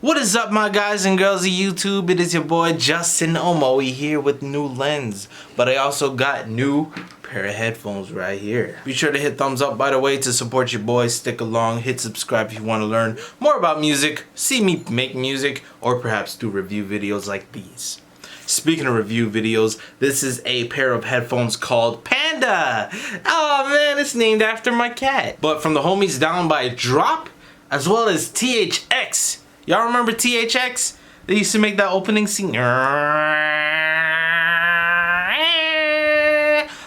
What is up, my guys and girls of YouTube? It is your boy Justin Omoe here with new lens, but I also got new pair of headphones right here. Be sure to hit thumbs up, by the way, to support your boy. Stick along, hit subscribe if you want to learn more about music, see me make music, or perhaps do review videos like these. Speaking of review videos, this is a pair of headphones called Panda. Oh man, it's named after my cat. But from the homies down by Drop, as well as THX. Y'all remember THX? They used to make that opening scene.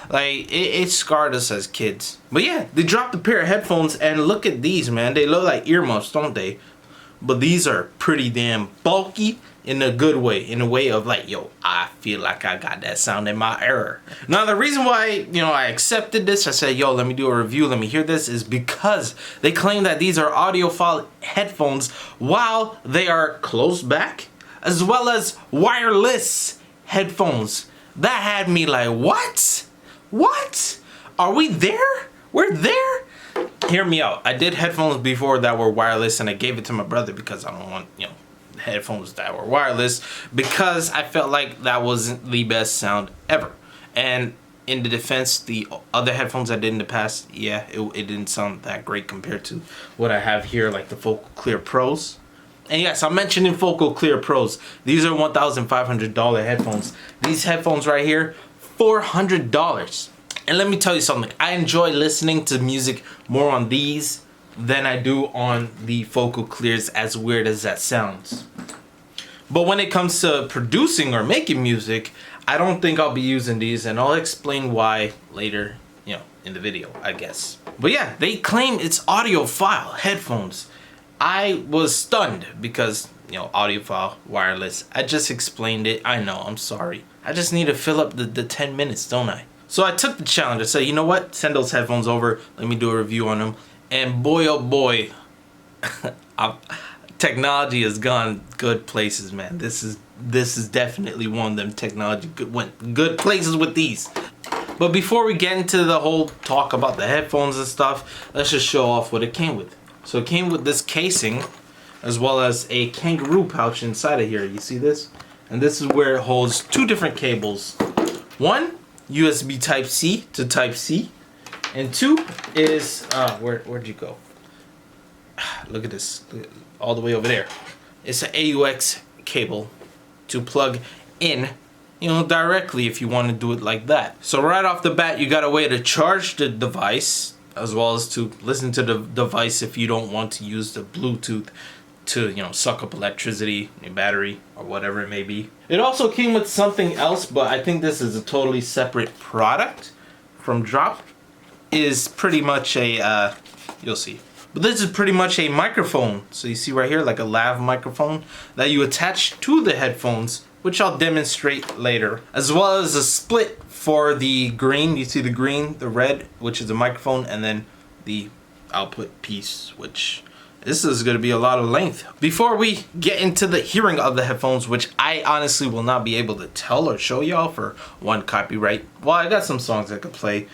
Like, it scarred us as kids. But yeah, they dropped a pair of headphones, and look at these, man. They look like earmuffs, don't they? But these are pretty damn bulky in a good way. In a way of like, yo, I feel like I got that sound in my ear. Now, the reason why, I accepted this, I said, yo, let me do a review, let me hear this, is because they claim that these are audiophile headphones while they are closed back, as well as wireless headphones. That had me like, what? What? Are we there? We're there? Hear me out. I did headphones before that were wireless, and I gave it to my brother because I don't want, headphones that were wireless, because I felt like that wasn't the best sound ever. And in the defense, the other headphones I did in the past, yeah, it didn't sound that great compared to what I have here, like the Focal Clear Pros. And yes, I'm mentioning Focal Clear Pros. These are $1,500 headphones. These headphones right here, $400. And let me tell you something. I enjoy listening to music more on these than I do on the Focal Clears, as weird as that sounds. But when it comes to producing or making music, I don't think I'll be using these, and I'll explain why later, in the video, I guess. But yeah, they claim it's audiophile headphones. I was stunned because, audiophile, wireless. I just explained it. I know, I'm sorry. I just need to fill up the 10 minutes, don't I? So I took the challenge. I said, you know what? Send those headphones over. Let me do a review on them. And boy, oh boy, technology has gone good places, man. This is definitely one of them technology went good places with these. But before we get into the whole talk about the headphones and stuff, let's just show off what it came with. So it came with this casing, as well as a kangaroo pouch inside of here. You see this? And this is where it holds two different cables. One, USB Type-C to Type-C. And two is, where'd you go? Look at this, all the way over there. It's an AUX cable to plug in, directly if you want to do it like that. So right off the bat, you got a way to charge the device, as well as to listen to the device if you don't want to use the Bluetooth to, suck up electricity, your battery, or whatever it may be. It also came with something else, but I think this is a totally separate product from Drop. Is pretty much a, you'll see. But this is pretty much a microphone. So you see right here, like a lav microphone that you attach to the headphones, which I'll demonstrate later. As well as a split for the green. You see the green, the red, which is a microphone, and then the output piece, which this is going to be a lot of length. Before we get into the hearing of the headphones, which I honestly will not be able to tell or show y'all for one, copyright. Well, I got some songs I could play,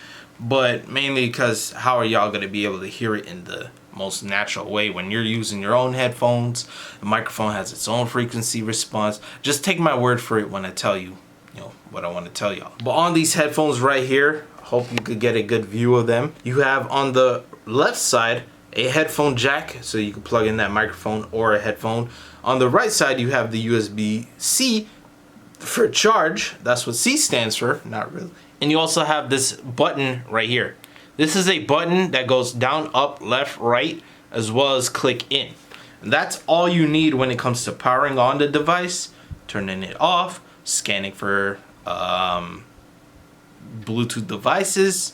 but mainly because how are y'all going to be able to hear it in the most natural way when you're using your own headphones? The microphone has its own frequency response. Just take my word for it when I tell you, what I want to tell y'all. But on these headphones right here, hope you could get a good view of them. You have on the left side a headphone jack, so you can plug in that microphone or a headphone. On the right side, you have the USB-C for charge. That's what C stands for, not really. And you also have this button right here. This is a button that goes down, up, left, right, as well as click in. And that's all you need when it comes to powering on the device, turning it off, scanning for Bluetooth devices,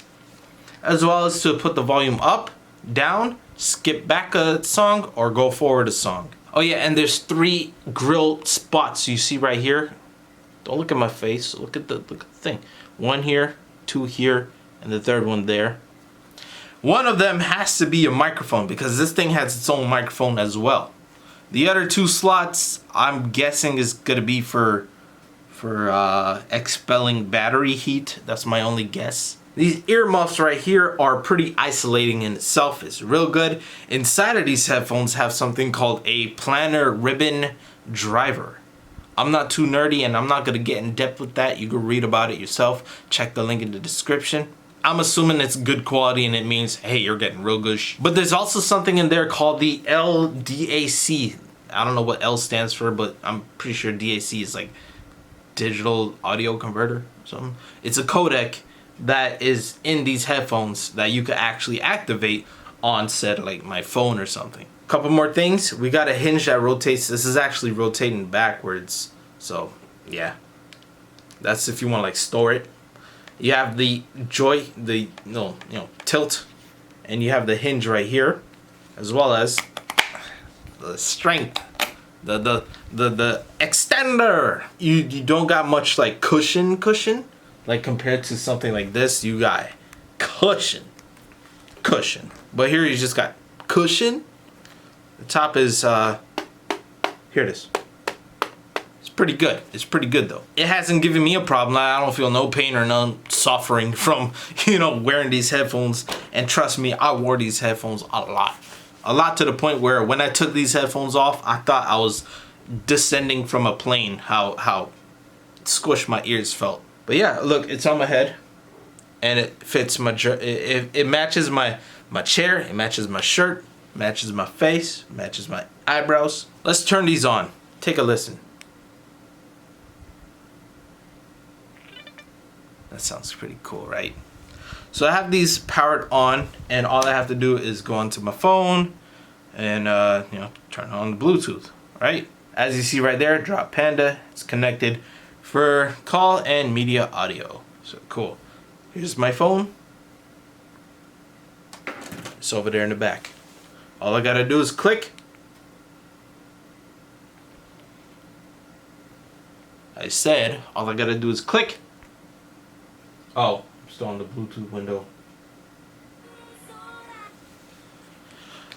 as well as to put the volume up, down, skip back a song, or go forward a song. Oh yeah, and there's 3 grill spots you see right here. Don't look at my face, look at the thing. 1 here, 2 here, and the 3rd one there. One of them has to be a microphone because this thing has its own microphone as well. The other 2 slots, I'm guessing, is gonna be for expelling battery heat. That's my only guess. These earmuffs right here are pretty isolating in itself. It's real good. Inside of these headphones have something called a planar ribbon driver. I'm not too nerdy and I'm not going to get in depth with that. You can read about it yourself. Check the link in the description. I'm assuming it's good quality and it means, hey, you're getting real good But there's also something in there called the LDAC. I don't know what L stands for, but I'm pretty sure DAC is like digital audio converter or something. It's a codec that is in these headphones that you could actually activate on said like my phone or something. Couple more things. We got a hinge that rotates. This is actually rotating backwards. So yeah, that's if you want to like store it. You have the tilt, and you have the hinge right here, as well as the strength, the extender. You don't got much like cushion like compared to something like this. You got cushion, but here you just got cushion. The top is here it is. It's pretty good. It's pretty good though. It hasn't given me a problem. I don't feel no pain or no suffering from, wearing these headphones. And trust me, I wore these headphones a lot to the point where when I took these headphones off, I thought I was descending from a plane. How squished my ears felt. But yeah, look, it's on my head, and it fits my it matches my chair. It matches my shirt. Matches my face. Matches my eyebrows. Let's turn these on. Take a listen. That sounds pretty cool, right? So I have these powered on, and all I have to do is go onto my phone and turn on the Bluetooth, right? As you see right there, Drop Panda. It's connected for call and media audio. So cool. Here's my phone. It's over there in the back. All I gotta do is click. I said all I gotta do is click. Oh, I'm still on the Bluetooth window.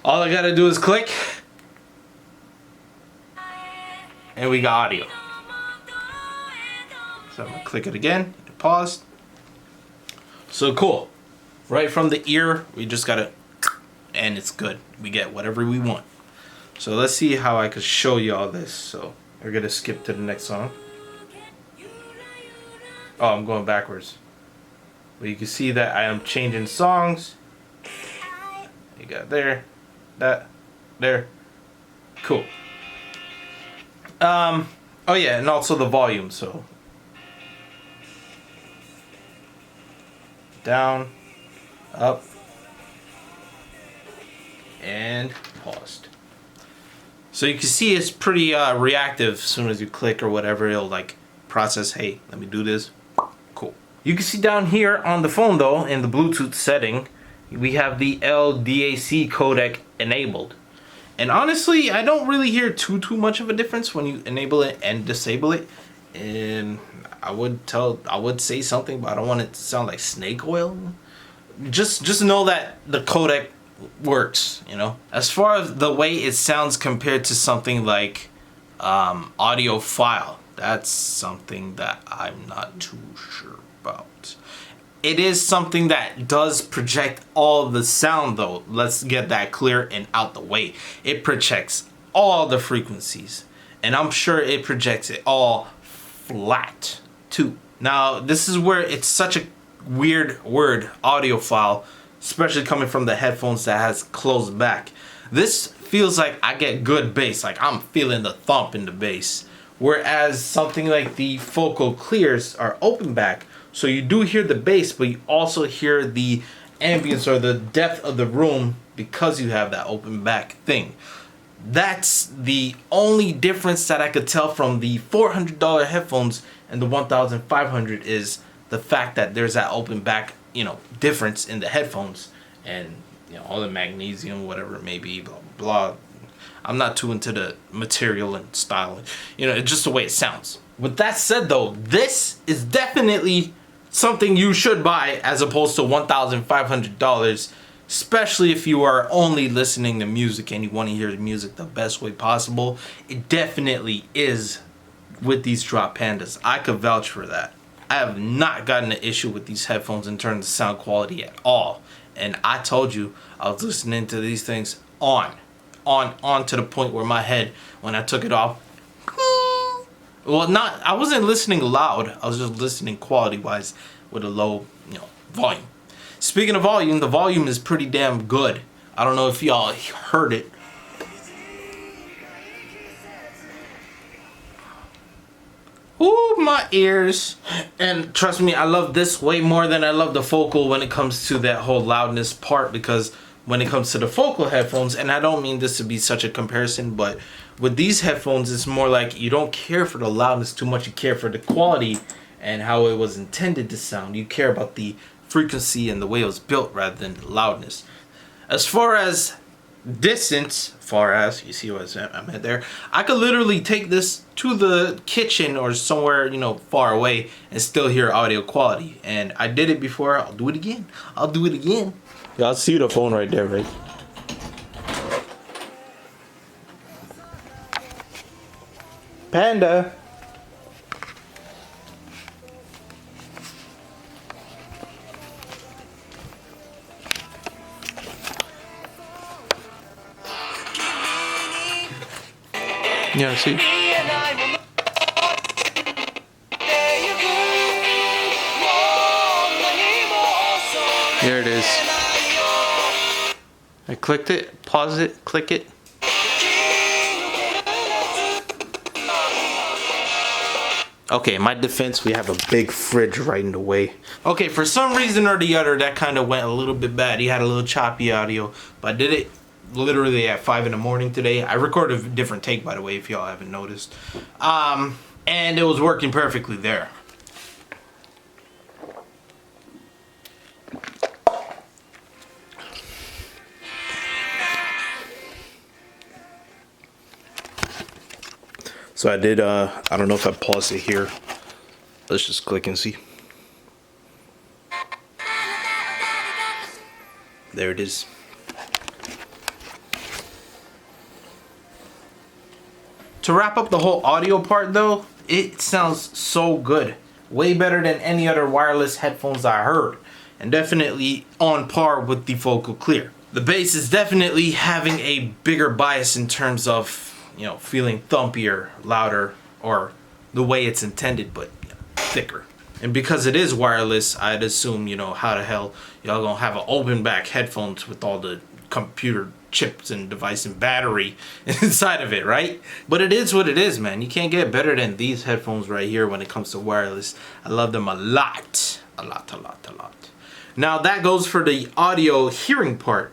All I gotta do is click, and we got audio. So I'm gonna click it again, pause. So cool. Right from the ear, we just gotta, and it's good. We get whatever we want. So let's see how I could show you all this. So we're gonna skip to the next song. Oh, I'm going backwards. But you can see that I am changing songs. You got there, that, there. Cool. Oh yeah, and also the volume. So down, up, and paused. So you can see it's pretty reactive. As soon as you click or whatever, it'll like process, hey, let me do this. Cool. You can see down here on the phone though, in the Bluetooth setting, we have the LDAC codec enabled. And honestly, I don't really hear too much of a difference when you enable it and disable it. And I would say something, but I don't want it to sound like snake oil. Just know that the codec works, As far as the way it sounds compared to something like audiophile, that's something that I'm not too sure about. It is something that does project all the sound though. Let's get that clear and out the way. It projects all the frequencies, and I'm sure it projects it all flat too. Now this is where it's such a weird word, audiophile, especially coming from the headphones that has closed back. This feels like I get good bass, like I'm feeling the thump in the bass. Whereas something like the Focal Clears are open back, so you do hear the bass, but you also hear the ambience or the depth of the room because you have that open back thing. That's the only difference that I could tell from the $400 headphones and the $1,500 is the fact that there's that open back, difference in the headphones and all the magnesium, whatever it may be, blah blah blah. I'm not too into the material and style, it's just the way it sounds. With that said though, this is definitely something you should buy as opposed to $1,500, especially if you are only listening to music and you want to hear the music the best way possible. It definitely is with these Drop Pandas. I could vouch for that. I have not gotten an issue with these headphones in terms of sound quality at all. And I told you I was listening to these things on to the point where my head, when I took it off, well, not, I wasn't listening loud. I was just listening quality wise with a low, volume. Speaking of volume, the volume is pretty damn good. I don't know if y'all heard it. Ooh, my ears. And trust me, I love this way more than I love the Focal when it comes to that whole loudness part, because when it comes to the Focal headphones, and I don't mean this to be such a comparison, but with these headphones, it's more like you don't care for the loudness too much. You care for the quality and how it was intended to sound. You care about the frequency and the way it was built rather than the loudness. As far as distance, you see what I'm at there, I could literally take this to the kitchen or somewhere, far away and still hear audio quality. And I did it before. I'll do it again. Y'all see the phone right there, right? Panda. Yeah, see? There it is. I clicked it, pause it, click it. Okay, in my defense, we have a big fridge right in the way. Okay, for some reason or the other, that kind of went a little bit bad. He had a little choppy audio, but I did it literally at 5 in the morning today. I recorded a different take, by the way, if y'all haven't noticed. And it was working perfectly there. So I did, I don't know if I paused it here. Let's just click and see. There it is. To wrap up the whole audio part though, it sounds so good. Way better than any other wireless headphones I heard. And definitely on par with the Focal Clear. The bass is definitely having a bigger bias in terms of, feeling thumpier, louder, or the way it's intended, but thicker. And because it is wireless, I'd assume, how the hell y'all gonna have an open back headphones with all the computer chips and device and battery inside of it, right? But it is what it is, man. You can't get better than these headphones right here when it comes to wireless. I love them a lot. A lot. Now that goes for the audio hearing part.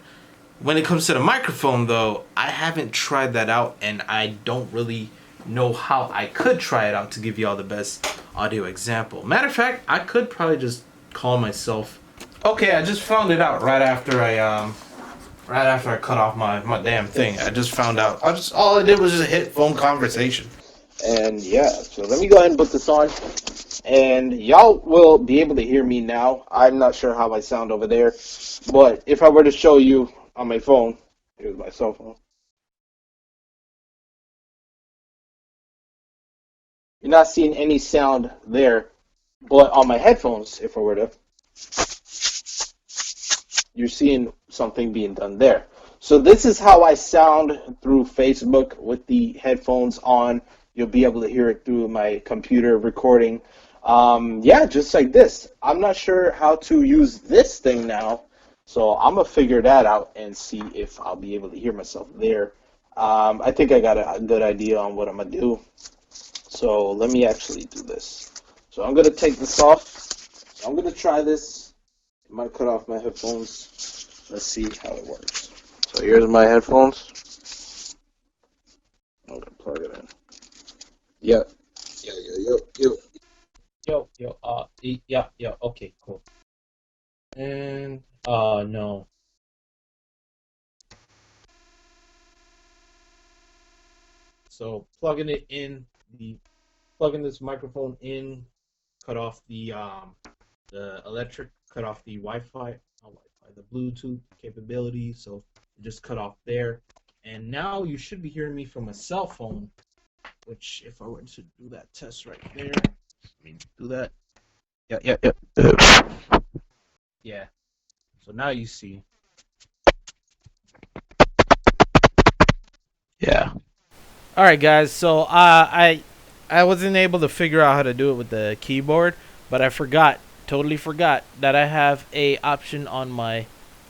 When it comes to the microphone though, I haven't tried that out and I don't really know how I could try it out to give y'all the best audio example. Matter of fact, I could probably just call myself. Okay, I just found it out right after I cut off my damn thing. I just found out. All I did was just hit phone conversation. And yeah, so let me go ahead and put this on. And y'all will be able to hear me now. I'm not sure how I sound over there. But if I were to show you on my phone, here's my cell phone. You're not seeing any sound there. But on my headphones, if I were to, you're seeing something being done there. So this is how I sound through Facebook with the headphones on. You'll be able to hear it through my computer recording. Yeah, just like this. I'm not sure how to use this thing now, so I'm going to figure that out and see if I'll be able to hear myself there. I think I got a good idea on what I'm going to do. So let me actually do this. So I'm going to take this off. I'm going to try this. I might cut off my headphones. Let's see how it works. So here's my headphones. I'm going to plug it in. Yep. Yo, okay, cool. And, no. So, plugging this microphone in, cut off the electric, cut off the Wi-Fi, the Bluetooth capability, so just cut off there. And now you should be hearing me from a cell phone, which if I were to do that test right there, let me do that. Yeah, yeah, yeah. Yeah. So now you see. Yeah. All right, guys. So I wasn't able to figure out how to do it with the keyboard, but I forgot, totally forgot that I have a option on my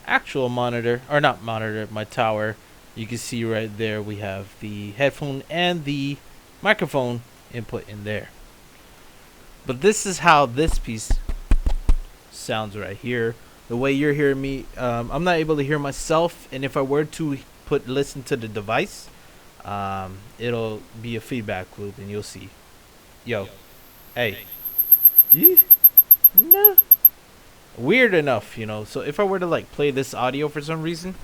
actual monitor, or not monitor, my tower. You can see right there we have the headphone and the microphone input in there. But this is how this piece sounds right here. The way you're hearing me, I'm not able to hear myself, and if I were to listen to the device, it'll be a feedback loop, and you'll see. Yo, hey, yeah, no, weird enough, you know. So if I were to like play this audio for some reason,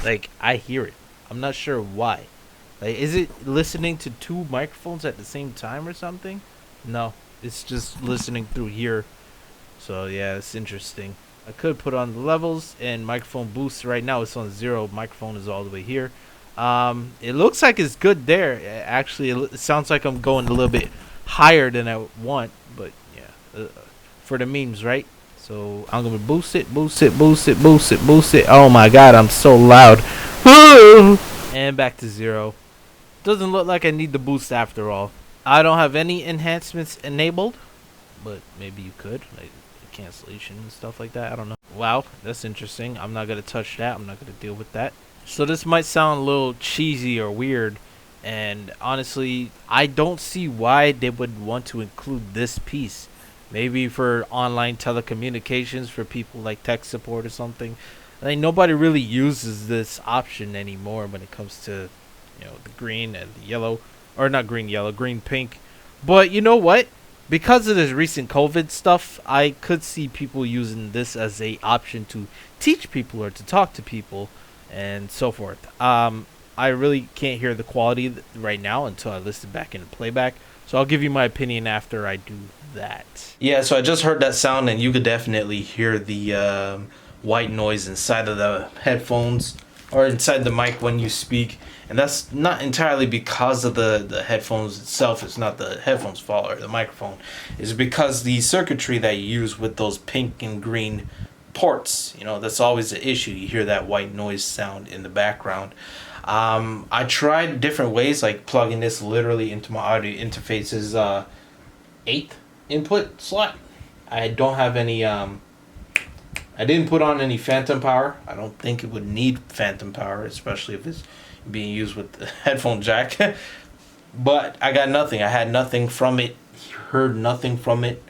like I hear it. I'm not sure why. Like, is it listening to two microphones at the same time or something? No, it's just listening through here. So yeah, it's interesting. I could put on the levels and microphone boost. Right now it's on 0. Microphone is all the way here. It looks like it's good there. Actually, it sounds like I'm going a little bit higher than I want, but yeah, for the memes, right? So I'm gonna boost it, boost it, boost it, boost it, boost it. Oh my god, I'm so loud. And back to 0. Doesn't look like I need the boost after all. I don't have any enhancements enabled, but maybe you could, like cancellation and stuff like that. I don't know. Wow, that's interesting. I'm not gonna touch that. I'm not gonna deal with that. So this might sound a little cheesy or weird, and honestly, I don't see why they would want to include this piece. Maybe for online telecommunications, for people like tech support or something. I mean, nobody really uses this option anymore when it comes to, the green and the yellow, or not green, yellow, green, pink. But you know what? Because of this recent COVID stuff, I could see people using this as a option to teach people or to talk to people and so forth. I really can't hear the quality right now until I listen back in playback. So I'll give you my opinion after I do that. Yeah, so I just heard that sound, and you could definitely hear the white noise inside of the headphones or inside the mic when you speak. And that's not entirely because of the headphones itself. It's not the headphones' fault or the microphone. It's because the circuitry that you use with those pink and green ports, that's always the issue. You hear that white noise sound in the background. I tried different ways, like plugging this literally into my audio interface's 8th input slot. I don't have any I didn't put on any phantom power. I don't think it would need phantom power, especially if it's being used with the headphone jack. But I got nothing. I had nothing from it. Heard nothing from it.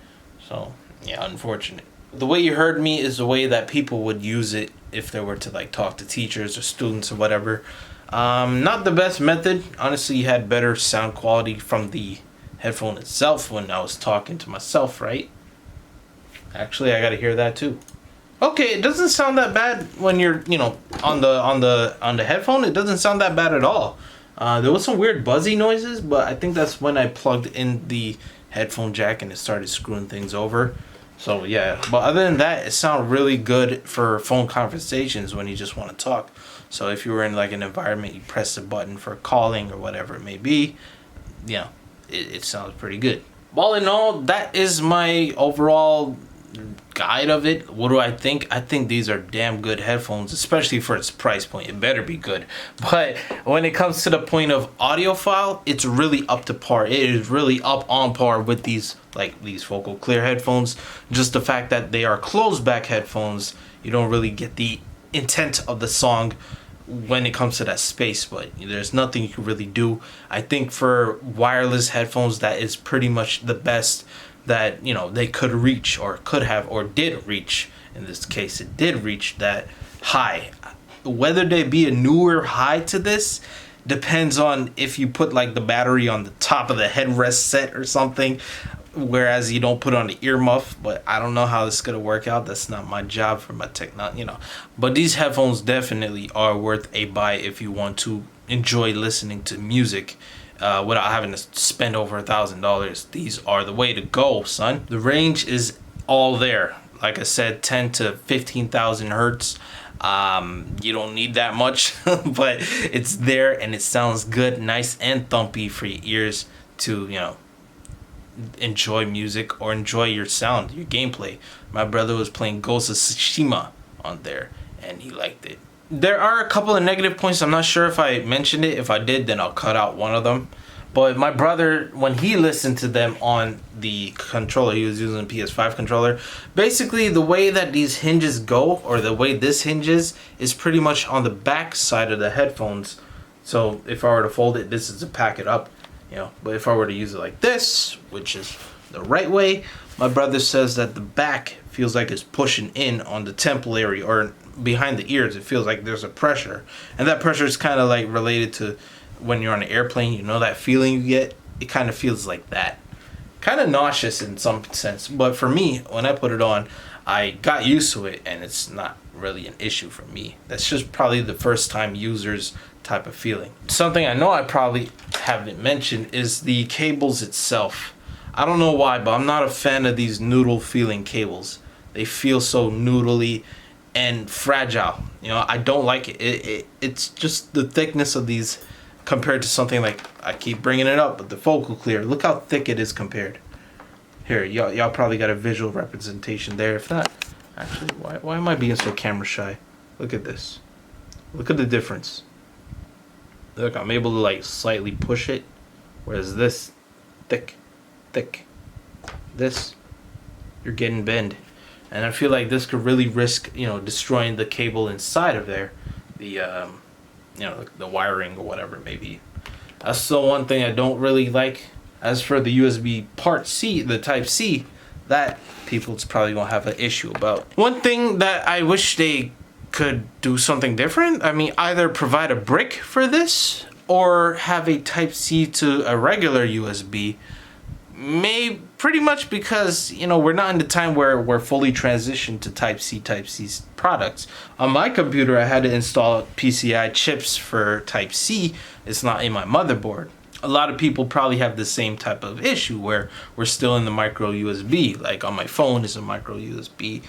So, yeah, unfortunate. The way you heard me is the way that people would use it if they were to like talk to teachers or students or whatever. Not the best method. Honestly, you had better sound quality from the headphone itself when I was talking to myself, right? Actually, I gotta hear that too. Okay, it doesn't sound that bad when you're, on the headphone. It doesn't sound that bad at all. There was some weird buzzy noises, but I think that's when I plugged in the headphone jack and it started screwing things over. So yeah, but other than that, it sounded really good for phone conversations when you just want to talk. So if you were in like an environment, you press the button for calling or whatever it may be, it sounds pretty good. All in all, that is my overall guide of it. What do I think? I think these are damn good headphones, especially for its price point. It better be good. But when it comes to the point of audiophile, it's really up to par. It is really up on par with these Focal Clear headphones. Just the fact that they are closed back headphones, you don't really get the intent of the song when it comes to that space, but there's nothing you can really do. I think for wireless headphones, that is pretty much the best that they could reach, or could have, or did reach. In this case, it did reach that high. Whether there be a newer high to this depends on if you put like the battery on the top of the headrest set or something, whereas you don't put on the earmuff. But I don't know how this is gonna work out. That's not my job for my technology, but these headphones definitely are worth a buy if you want to enjoy listening to music without having to spend over $1,000. These are the way to go, son. The range is all there. Like I said, 10 to 15,000 hertz. You don't need that much, but it's there and it sounds good, nice and thumpy for your ears to, enjoy music or enjoy your sound, your gameplay. My brother was playing Ghost of Tsushima on there, and he liked it. There are a couple of negative points. I'm not sure if I mentioned it. If I did, then I'll cut out one of them. But my brother, when he listened to them on the controller, he was using a PS5 controller. Basically, the way that these hinges go, or the way this hinges, is pretty much on the back side of the headphones. So if I were to fold it, this is to pack it up, you know. But if I were to use it like this, which is the right way, my brother says that the back feels like it's pushing in on the temple area or behind the ears. It feels like there's a pressure, and that pressure is kind of like related to when you're on an airplane. You know that feeling you get? It kind of feels like that. Kind of nauseous in some sense, but for me, when I put it on, I got used to it, and it's not really an issue for me. That's just probably the first time users type of feeling. Something I know I probably haven't mentioned is the cables itself. I don't know why, but I'm not a fan of these noodle feeling cables. They feel so noodly and fragile. You know, I don't like it. It's just the thickness of these compared to something like, I keep bringing it up, but the Focal Clear. Look how thick it is compared. Here, y'all probably got a visual representation there. If not, actually, why am I being so camera shy? Look at this. Look at the difference. Look, I'm able to like slightly push it, whereas this, thick. This, you're getting bend. And I feel like this could really risk, you know, destroying the cable inside of there. The, you know, the wiring or whatever it may be. That's the one thing I don't really like. As for the USB part C, the Type C, that people's probably gonna have an issue about. One thing that I wish they could do something different, I mean, either provide a brick for this or have a Type C to a regular USB. Pretty much because, you know, we're not in the time where we're fully transitioned to Type C products. On my computer, I had to install PCI chips for Type C. It's not in my motherboard. A lot of people probably have the same type of issue where we're still in the micro USB. Like on my phone, it's a micro USB.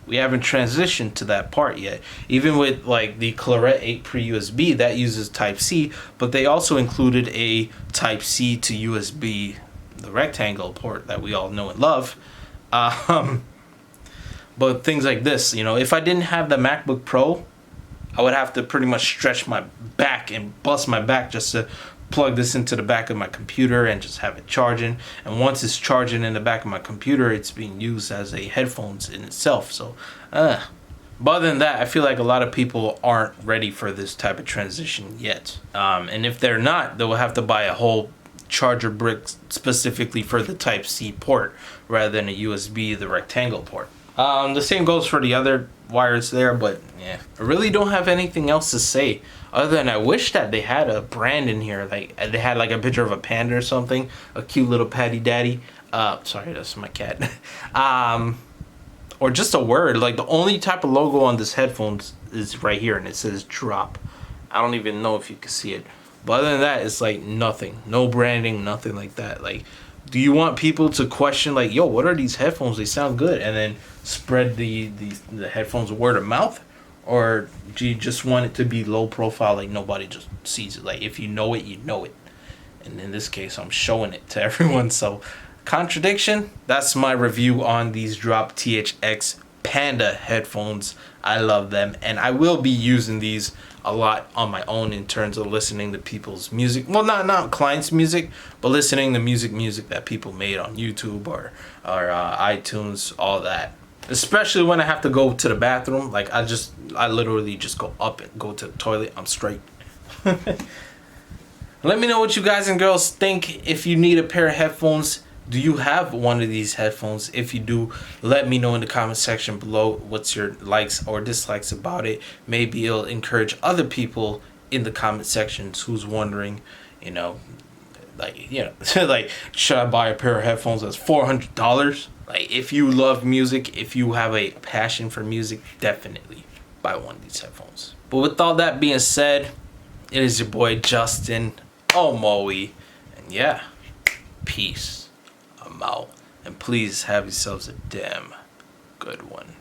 We haven't transitioned to that part yet. Even with like the Clarett 8 Pre USB, that uses Type C, but they also included a Type C to USB, the rectangle port that we all know and love. But things like this, you know, if I didn't have the MacBook Pro, I would have to pretty much stretch my back and bust my back just to plug this into the back of my computer and just have it charging. And once it's charging in the back of my computer, it's being used as a headphones in itself. So, but other than that, I feel like a lot of people aren't ready for this type of transition yet. And if they're not, they will have to buy a whole charger brick specifically for the Type C port rather than a USB, the rectangle port. The same goes for the other wires there, but yeah, I really don't have anything else to say other than I wish that they had a brand in here, like they had like a picture of a panda or something, a cute little patty daddy. Sorry, that's my cat. Or just a word. Like the only type of logo on this headphones is right here, and it says drop. I don't even know if you can see it, but other than that, it's like nothing, no branding, nothing like that. Like, do you want people to question like, yo, what are these headphones? They sound good, and then spread the headphones word of mouth? Or do you just want it to be low profile, like nobody just sees it? Like if you know it, you know it. And in this case, I'm showing it to everyone. So contradiction. That's my review on these Drop THX Panda headphones. I love them, and I will be using these a lot on my own in terms of listening to people's music. Well, not clients' music, but listening to music that people made on YouTube or iTunes, all that. Especially when I have to go to the bathroom. Like I literally just go up and go to the toilet. I'm straight. Let me know what you guys and girls think. If you need a pair of headphones, do you have one of these headphones? If you do, let me know in the comment section below what's your likes or dislikes about it. Maybe it'll encourage other people in the comment sections who's wondering, you know, like, you know, like, should I buy a pair of headphones that's $400? Like, if you love music, if you have a passion for music, definitely buy one of these headphones. But with all that being said, it is your boy Justin Omoe, and yeah, peace. I'm out. And please have yourselves a damn good one.